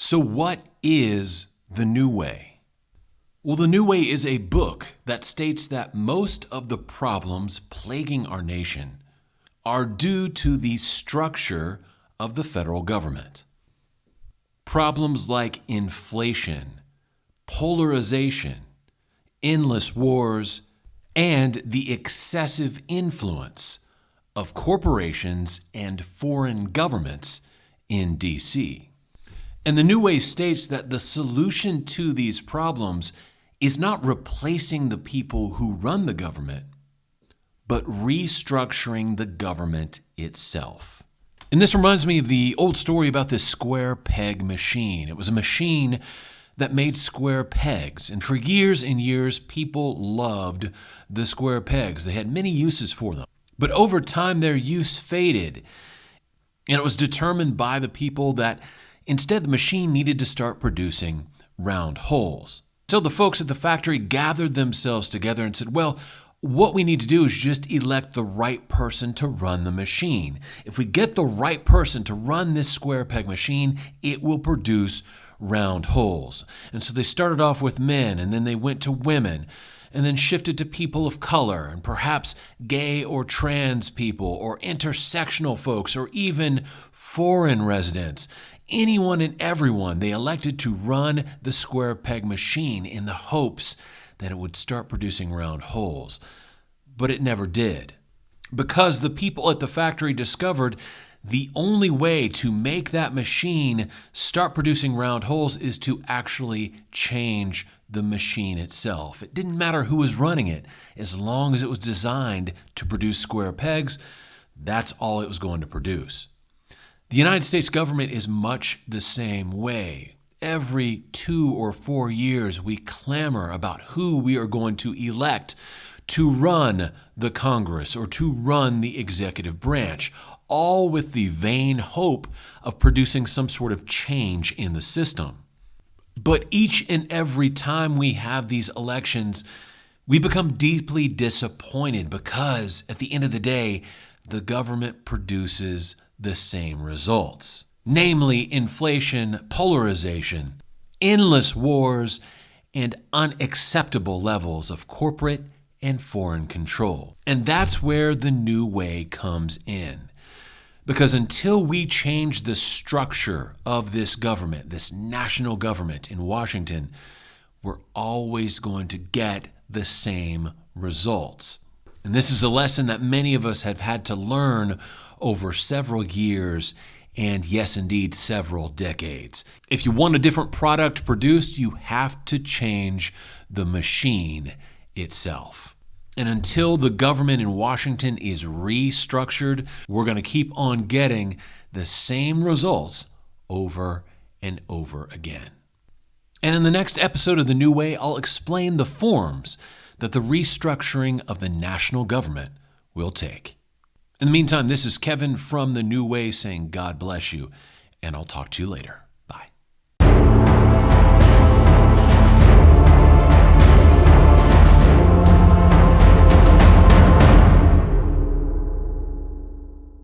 So what is the New Way? Well, the New Way is a book that states that most of the problems plaguing our nation are due to the structure of the federal government. Problems like inflation, polarization, endless wars, and the excessive influence of corporations and foreign governments in D.C. And the New Way states that the solution to these problems is not replacing the people who run the government, but restructuring the government itself. And this reminds me of the old story about this square peg machine. It was a machine that made square pegs. And for years and years, people loved the square pegs. They had many uses for them. But over time, their use faded. And it was determined by the people that instead the machine needed to start producing round holes. So the folks at the factory gathered themselves together and said, well, what we need to do is just elect the right person to run the machine. If we get the right person to run this square peg machine, it will produce round holes. And so they started off with men, and then they went to women, and then shifted to people of color, and perhaps gay or trans people, or intersectional folks, or even foreign residents. Anyone and everyone they elected to run the square peg machine in the hopes that it would start producing round holes. But it never did. Because the people at the factory discovered the only way to make that machine start producing round holes is to actually change the machine itself. It didn't matter who was running it. As long as it was designed to produce square pegs, that's all it was going to produce. The United States government is much the same way. Every 2 or 4 years, we clamor about who we are going to elect to run the Congress or to run the executive branch, all with the vain hope of producing some sort of change in the system. But each and every time we have these elections, we become deeply disappointed because at the end of the day, the government produces the same results. Namely, inflation, polarization, endless wars, and unacceptable levels of corporate and foreign control. And that's where the New Way comes in. Because until we change the structure of this government, this national government in Washington, we're always going to get the same results. And this is a lesson that many of us have had to learn over several years and, yes, indeed, several decades. If you want a different product produced, you have to change the machine itself. And until the government in Washington is restructured, we're going to keep on getting the same results over and over again. And in the next episode of The New Way, I'll explain the forms that the restructuring of the national government will take. In the meantime, this is Kevin from The New Way saying God bless you, and I'll talk to you later.